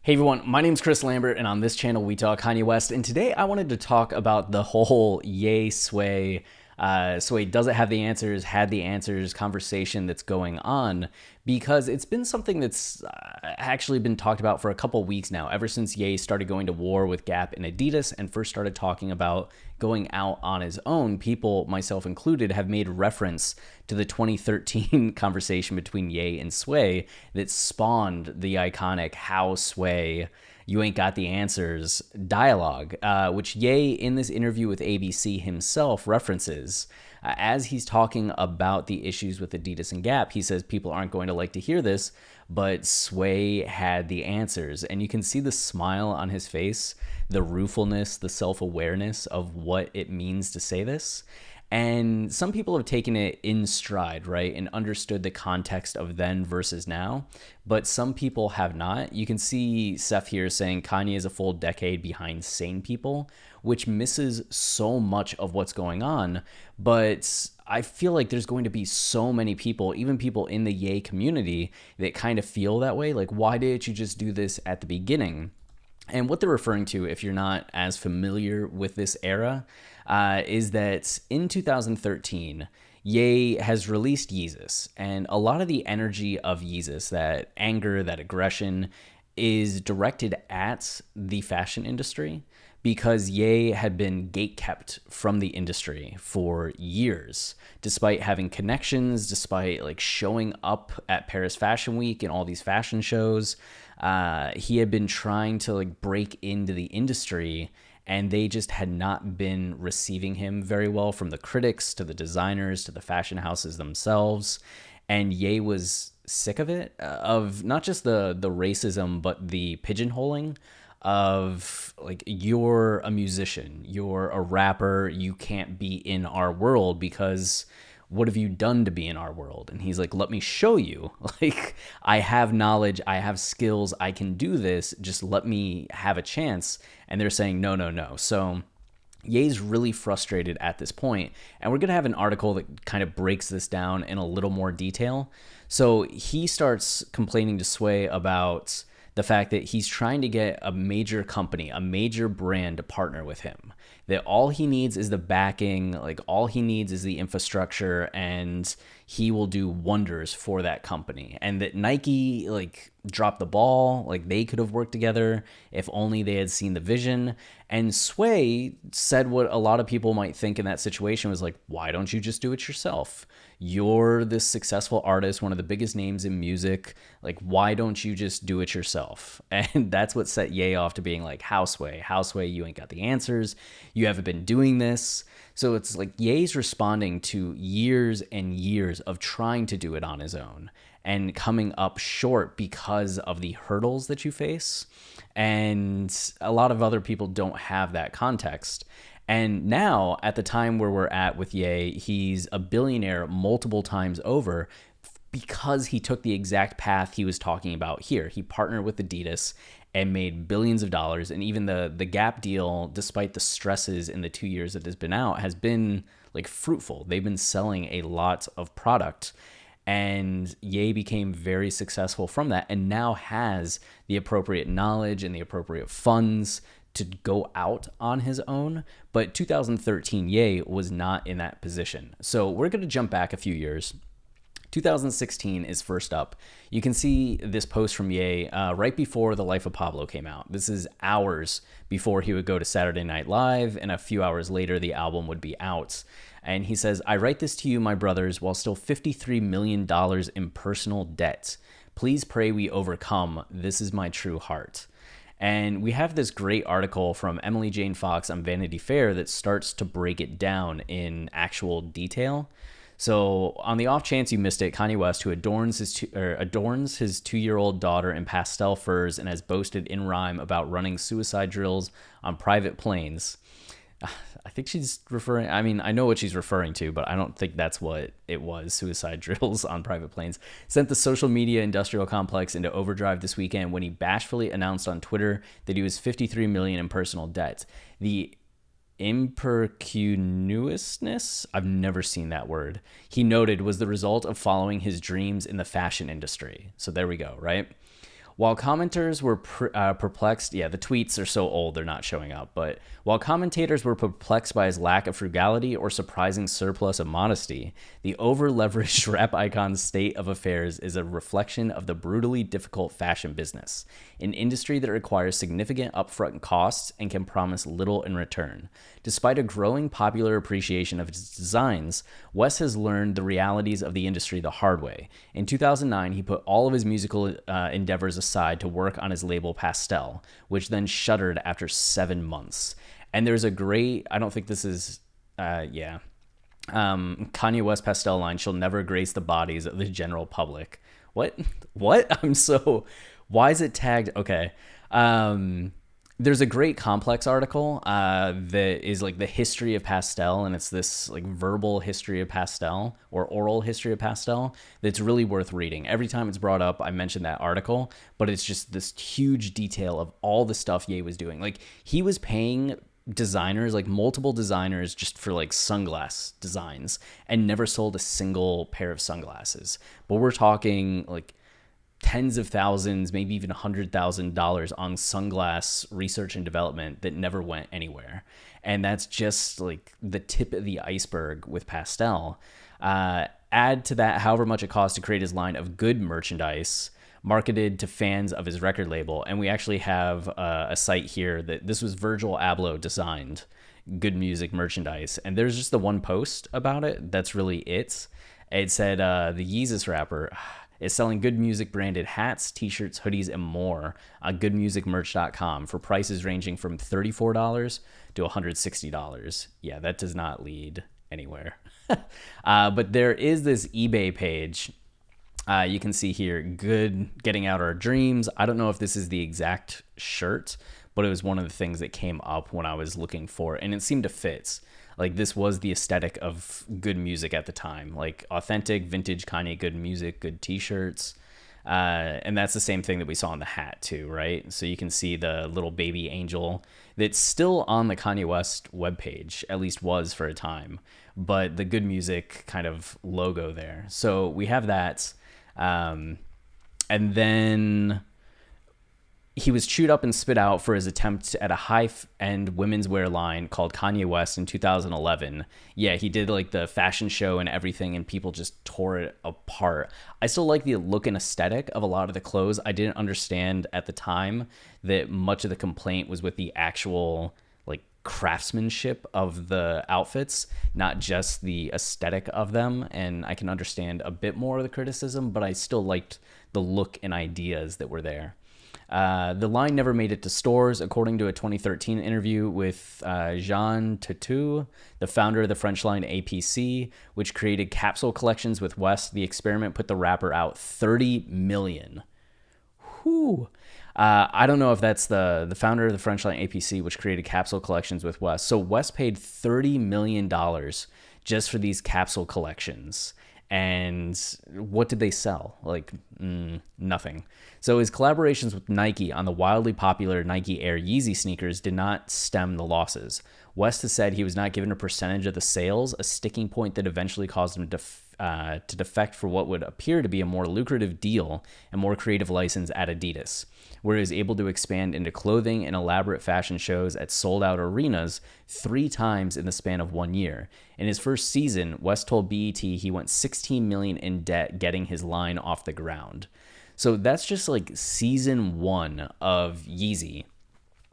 Hey everyone, my name's Chris Lambert, and on this channel we talk Kanye West. And today I wanted to talk about the whole Ye Sway, Sway doesn't have the answers, had the answers conversation that's going on, because it's been something that's actually been talked about for a couple weeks now, ever since Ye started going to war with Gap and Adidas and first started talking about going out on his own. People, myself included, have made reference to the 2013 conversation between Ye and Sway that spawned the iconic "How Sway, you ain't got the answers" dialogue, which Ye in this interview with ABC himself references. As he's talking about the issues with Adidas and Gap, he says people aren't going to like to hear this, but Sway had the answers. And you can see the smile on his face, the ruefulness, the self-awareness of what it means to say this. And some people have taken it in stride, right, and understood the context of then versus now, but some people have not. You can see Seth here saying Kanye is a full decade behind sane people, which misses so much of what's going on. But I feel like there's going to be so many people, even people in the Ye community, that kind of feel that way. Like, why didn't you just do this at the beginning? And what they're referring to, if you're not as familiar with this era, is that in 2013, Ye has released Yeezus, and a lot of the energy of Yeezus, that anger, that aggression, is directed at the fashion industry because Ye had been gatekept from the industry for years, despite having connections, despite like showing up at Paris Fashion Week and all these fashion shows. He had been trying to like break into the industry, and they just had not been receiving him very well, from the critics to the designers to the fashion houses themselves. And Ye was sick of it, of not just the racism, but the pigeonholing of like, you're a musician, you're a rapper, you can't be in our world because what have you done to be in our world? And he's like, let me show you. Like, I have knowledge, I have skills, I can do this, just let me have a chance. And they're saying, no, no, no. So Ye's really frustrated at this point, and we're going to have an article that kind of breaks this down in a little more detail. So he starts complaining to Sway about the fact that he's trying to get a major company, a major brand to partner with him, that all he needs is the backing, like all he needs is the infrastructure, and he will do wonders for that company. And that Nike like dropped the ball, like they could have worked together if only they had seen the vision. And Sway said what a lot of people might think in that situation was like, why don't you just do it yourself? You're this successful artist, one of the biggest names in music. Like, why don't you just do it yourself? And that's what set Ye off to being like, how Sway, you ain't got the answers. You haven't been doing this. So it's like Ye's responding to years and years of trying to do it on his own and coming up short because of the hurdles that you face. And a lot of other people don't have that context. And now, at the time where we're at with Ye, he's a billionaire multiple times over because he took the exact path he was talking about here. He partnered with Adidas and made billions of dollars. And even the Gap deal, despite the stresses in the 2 years that it's been out, has been like fruitful. They've been selling a lot of product. And Ye became very successful from that, and now has the appropriate knowledge and the appropriate funds to go out on his own. But 2013 Ye was not in that position. So we're going to jump back a few years. 2016 is first up. You can see this post from Ye right before The Life of Pablo came out. This is hours before he would go to Saturday Night Live, and a few hours later the album would be out. And he says, I write this to you, my brothers, while still $53 million in personal debt. Please pray we overcome. This is my true heart. And we have this great article from Emily Jane Fox on Vanity Fair that starts to break it down in actual detail. So on the off chance you missed it, Kanye West, who adorns his 2-year-old daughter in pastel furs and has boasted in rhyme about running suicide drills on private planes. I think she's referring, I mean, I know what she's referring to, but I don't think that's what it was, suicide drills on private planes, sent the social media industrial complex into overdrive this weekend when he bashfully announced on Twitter that he was $53 million in personal debt. The impecuniousness, I've never seen that word, he noted was the result of following his dreams in the fashion industry. So there we go, right? While commenters were perplexed, yeah, the tweets are so old they're not showing up, but while commentators were perplexed by his lack of frugality or surprising surplus of modesty, the over leveraged rap icon's state of affairs is a reflection of the brutally difficult fashion business, an industry that requires significant upfront costs and can promise little in return. Despite a growing popular appreciation of his designs, West has learned the realities of the industry the hard way. In 2009, he put all of his musical endeavors aside to work on his label Pastel, which then shuttered after 7 months. And there's a great, I don't think this is, Kanye West Pastel line, she'll never grace the bodies of the general public. What? What? Why is it tagged? Okay. There's a great Complex article that is like the history of pastel, and it's this like verbal history of pastel or oral history of pastel that's really worth reading. Every time it's brought up, I mention that article, but it's just this huge detail of all the stuff Ye was doing. Like he was paying designers, like multiple designers, just for like sunglass designs and never sold a single pair of sunglasses. But we're talking like tens of thousands, maybe even $100,000 on sunglass research and development that never went anywhere. And that's just like the tip of the iceberg with Pastel. Add to that however much it costs to create his line of good merchandise marketed to fans of his record label. And we actually have a site here that this was Virgil Abloh designed good music merchandise. And there's just the one post about it. That's really it. It said the Yeezus rapper is selling good music branded hats, t-shirts, hoodies, and more on goodmusicmerch.com for prices ranging from $34 to $160. Yeah, that does not lead anywhere. But there is this eBay page. You can see here, good getting out our dreams. I don't know if this is the exact shirt, but it was one of the things that came up when I was looking for it, and it seemed to fit. Like this was the aesthetic of good music at the time, like authentic, vintage Kanye good music, good t-shirts. And that's the same thing that we saw in the hat too, right? So you can see the little baby angel that's still on the Kanye West webpage, at least was for a time, but the good music kind of logo there. So we have that. And then he was chewed up and spit out for his attempt at a high-end women's wear line called Kanye West in 2011. Yeah, he did like the fashion show and everything, and people just tore it apart. I still like the look and aesthetic of a lot of the clothes. I didn't understand at the time that much of the complaint was with the actual like craftsmanship of the outfits, not just the aesthetic of them. And I can understand a bit more of the criticism, but I still liked the look and ideas that were there. The line never made it to stores, according to a 2013 interview with Jean Tatou, the founder of the French line APC, which created capsule collections with West. The experiment put the rapper out 30 million. Whew. I don't know if that's the founder of the French line APC, which created capsule collections with West. So West paid $30 million just for these capsule collections. And what did they sell? Like, nothing. So his collaborations with Nike on the wildly popular Nike Air Yeezy sneakers did not stem the losses. West has said he was not given a percentage of the sales, a sticking point that eventually caused him to defect for what would appear to be a more lucrative deal and more creative license at Adidas, where he was able to expand into clothing and elaborate fashion shows at sold-out arenas 3 times in the span of 1 year. In his first season, West told BET he went $16 million in debt getting his line off the ground. So that's just like season 1 of Yeezy,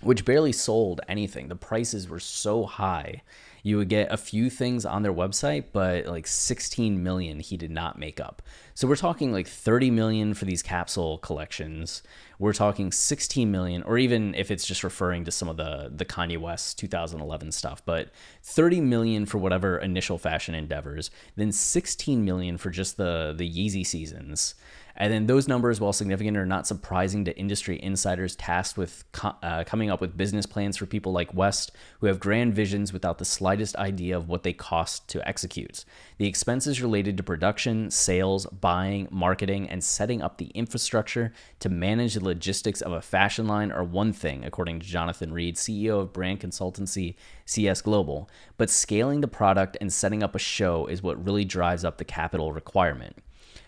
which barely sold anything. The prices were so high. You would get a few things on their website, but like 16 million he did not make up. So we're talking like 30 million for these capsule collections. We're talking 16 million, or even if it's just referring to some of the Kanye West 2011 stuff, but 30 million for whatever initial fashion endeavors, then 16 million for just the Yeezy seasons. And then those numbers, while significant, are not surprising to industry insiders tasked with coming up with business plans for people like West, who have grand visions without the slightest idea of what they cost to execute. The expenses related to production, sales, buying, marketing, and setting up the infrastructure to manage the logistics of a fashion line are one thing, according to Jonathan Reed, CEO of brand consultancy CS Global. But scaling the product and setting up a show is what really drives up the capital requirement.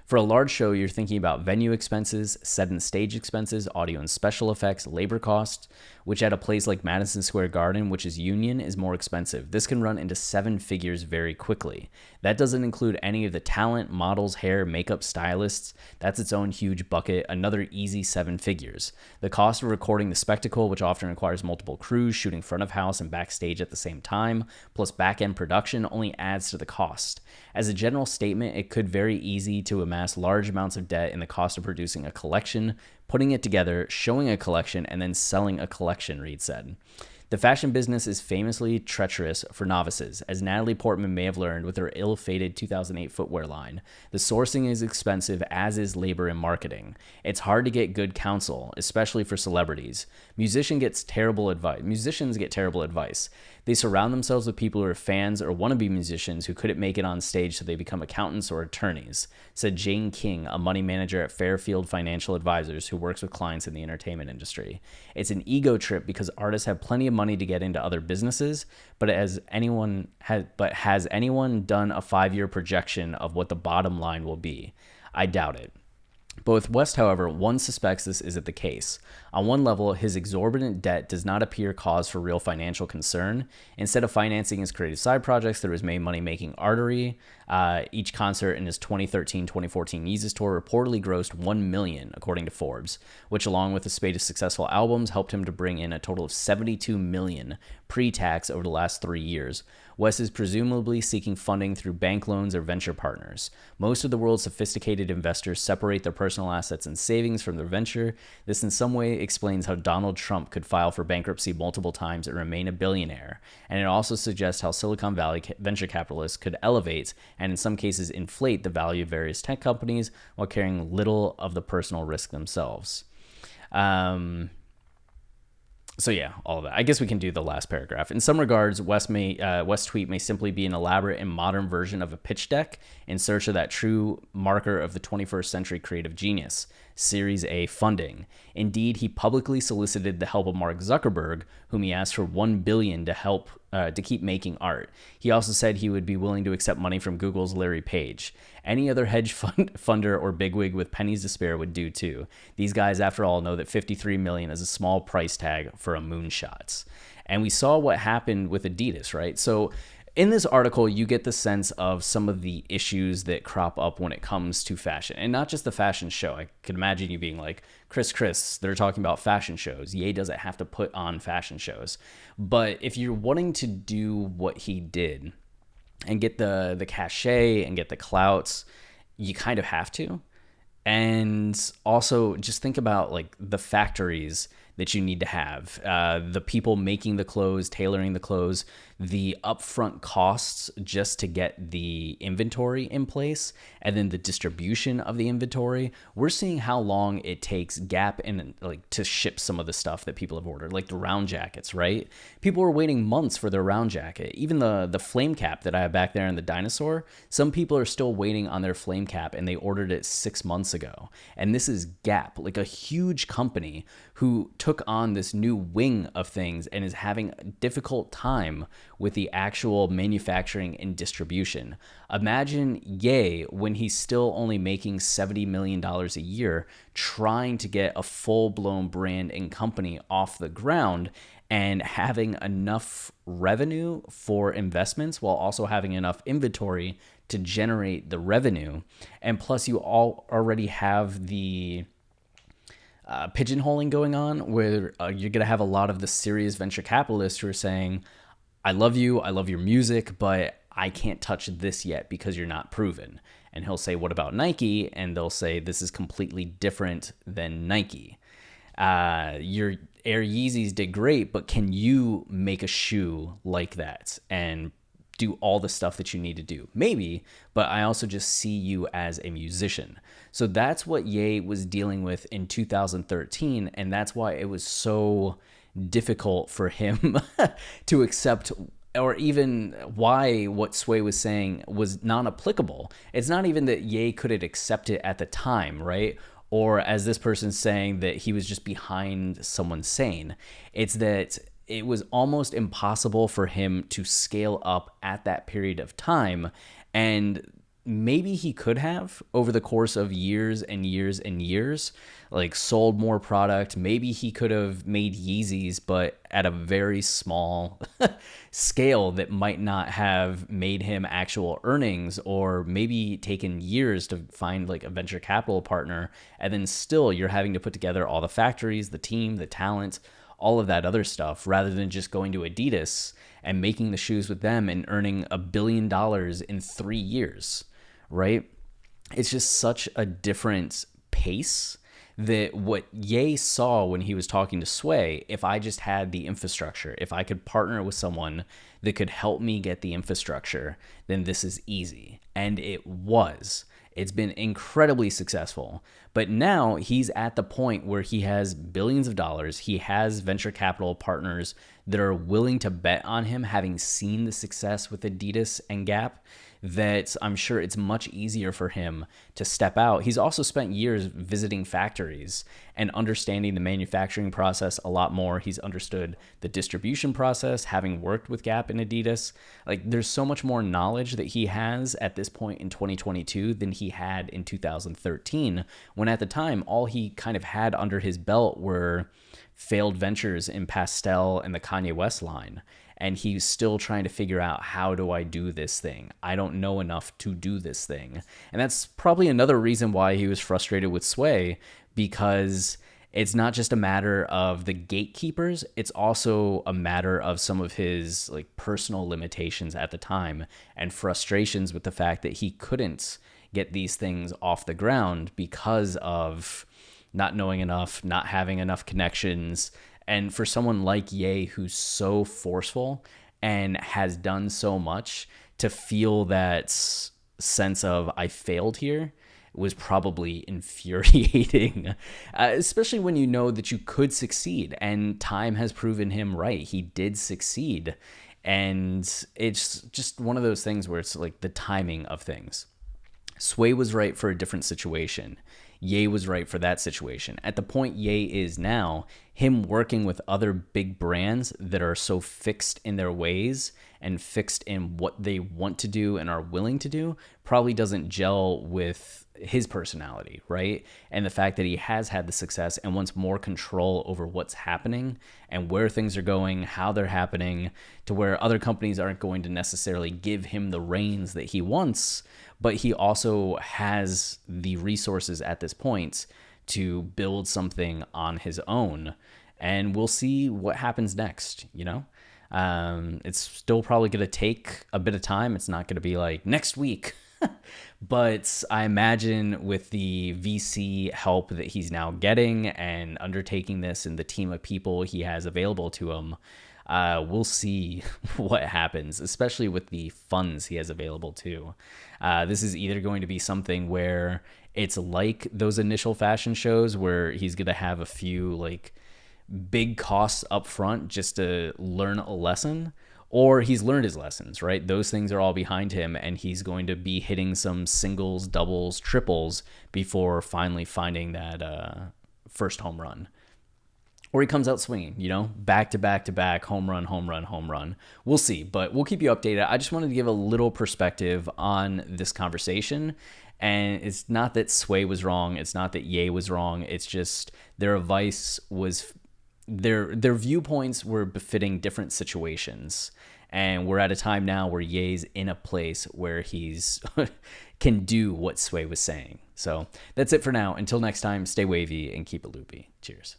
For a large show, you're thinking about venue expenses, set and stage expenses, audio and special effects, labor costs, which at a place like Madison Square Garden, which is union, is more expensive. This can run into seven figures very quickly. That doesn't include any of the talent, models, hair, makeup, stylists. That's its own huge bucket, another easy seven figures. The cost of recording the spectacle, which often requires multiple crews shooting front of house and backstage at the same time, plus back-end production, only adds to the cost. As a general statement, it could very easy to amass large amounts of debt in the cost of producing a collection, putting it together, showing a collection, and then selling a collection, Reed said. The fashion business is famously treacherous for novices, as Natalie Portman may have learned with her ill-fated 2008 footwear line. The sourcing is expensive, as is labor and marketing. It's hard to get good counsel, especially for celebrities. Musicians get terrible advice. They surround themselves with people who are fans or wannabe musicians who couldn't make it on stage, so they become accountants or attorneys, said Jane King, a money manager at Fairfield Financial Advisors who works with clients in the entertainment industry. It's an ego trip because artists have plenty of money to get into other businesses, but has anyone done a 5-year projection of what the bottom line will be? I doubt it. But with West, however, one suspects this isn't the case. On one level, his exorbitant debt does not appear cause for real financial concern. Instead of financing his creative side projects through his main money-making artery, each concert in his 2013-2014 Yeezus tour reportedly grossed $1 million, according to Forbes, which along with a spate of successful albums helped him to bring in a total of $72 million pre-tax over the last 3 years. West is presumably seeking funding through bank loans or venture partners. Most of the world's sophisticated investors separate their personal assets and savings from their venture. This in some way explains how Donald Trump could file for bankruptcy multiple times and remain a billionaire. And it also suggests how Silicon Valley venture capitalists could elevate and in some cases inflate the value of various tech companies while carrying little of the personal risk themselves. So yeah, all of that. I guess we can do the last paragraph. In some regards, West's tweet may simply be an elaborate and modern version of a pitch deck in search of that true marker of the 21st century creative genius, Series A funding. Indeed, he publicly solicited the help of Mark Zuckerberg, whom he asked for $1 billion to help to keep making art. He also said he would be willing to accept money from Google's Larry Page. Any other hedge funder or bigwig with pennies to spare would do too. These guys, after all, know that $53 million is a small price tag for a moonshot. And we saw what happened with Adidas, right? So in this article, you get the sense of some of the issues that crop up when it comes to fashion, and not just the fashion show. I could imagine you being like, Chris, they're talking about fashion shows. Ye doesn't have to put on fashion shows. But if you're wanting to do what he did and get the cachet and get the clouts, you kind of have to. And also just think about like the factories that you need to have, the people making the clothes, tailoring the clothes, the upfront costs just to get the inventory in place, and then the distribution of the inventory. We're seeing how long it takes Gap and like to ship some of the stuff that people have ordered, like the round jackets, right? People are waiting months for their round jacket. Even the flame cap that I have back there in the dinosaur, some people are still waiting on their flame cap and they ordered it 6 months ago. And this is Gap, like a huge company who took on this new wing of things and is having a difficult time with the actual manufacturing and distribution. Imagine Ye when he's still only making $70 million a year, trying to get a full-blown brand and company off the ground and having enough revenue for investments while also having enough inventory to generate the revenue. And plus you all already have the pigeonholing going on where you're going to have a lot of the serious venture capitalists who are saying, I love you, I love your music, but I can't touch this yet because you're not proven. And he'll say, what about Nike? And they'll say, this is completely different than Nike. Your Air Yeezys did great, but can you make a shoe like that and do all the stuff that you need to do? Maybe, but I also just see you as a musician. So that's what Ye was dealing with in 2013, and that's why it was so difficult for him to accept, or even why what Sway was saying was non-applicable. It's not even that Ye couldn't accept it at the time, right? Or as this person's saying that he was just behind someone sane. It's that it was almost impossible for him to scale up at that period of time. And maybe he could have over the course of years and years and years, like sold more product. Maybe he could have made Yeezys, but at a very small scale that might not have made him actual earnings, or maybe taken years to find like a venture capital partner. And then still you're having to put together all the factories, the team, the talent, all of that other stuff, rather than just going to Adidas and making the shoes with them and earning $1 billion in 3 years, right? It's just such a different pace that what Ye saw when he was talking to Sway, if I just had the infrastructure, if I could partner with someone that could help me get the infrastructure, then this is easy. And it was. It's been incredibly successful. But now he's at the point where he has billions of dollars. He has venture capital partners that are willing to bet on him, having seen the success with Adidas and Gap, that I'm sure it's much easier for him to step out. He's also spent years visiting factories and understanding the manufacturing process a lot more. He's understood the distribution process, having worked with Gap and Adidas. Like, there's so much more knowledge that he has at this point in 2022 than he had in 2013, when at the time, all he kind of had under his belt were failed ventures in Pastel and the Kanye West line. And he's still trying to figure out, how do I do this thing? I don't know enough to do this thing. And that's probably another reason why he was frustrated with Sway, because it's not just a matter of the gatekeepers, it's also a matter of some of his like personal limitations at the time and frustrations with the fact that he couldn't get these things off the ground because of not knowing enough, not having enough connections. And for someone like Ye, who's so forceful and has done so much, to feel that sense of I failed here was probably infuriating, especially when you know that you could succeed. And time has proven him right. He did succeed. And it's just one of those things where it's like the timing of things. Sway was right for a different situation. Ye was right for that situation. At the point Ye is now, him working with other big brands that are so fixed in their ways and fixed in what they want to do and are willing to do probably doesn't gel with his personality, right? And the fact that he has had the success and wants more control over what's happening and where things are going, how they're happening, to where other companies aren't going to necessarily give him the reins that he wants, but he also has the resources at this point to build something on his own. And we'll see what happens next, you know? It's still probably going to take a bit of time. It's not going to be like next week. But I imagine with the VC help that he's now getting and undertaking this and the team of people he has available to him, we'll see what happens, especially with the funds he has available too. This is either going to be something where it's like those initial fashion shows where he's going to have a few like big costs up front just to learn a lesson, or he's learned his lessons, right? Those things are all behind him, and he's going to be hitting some singles, doubles, triples before finally finding that first home run. Or he comes out swinging, you know, back to back to back, home run, home run, home run. We'll see, but we'll keep you updated. I just wanted to give a little perspective on this conversation. And it's not that Sway was wrong. It's not that Ye was wrong. It's just their advice was, their viewpoints were befitting different situations. And we're at a time now where Ye's in a place where he's can do what Sway was saying. So that's it for now. Until next time, stay wavy and keep it loopy. Cheers.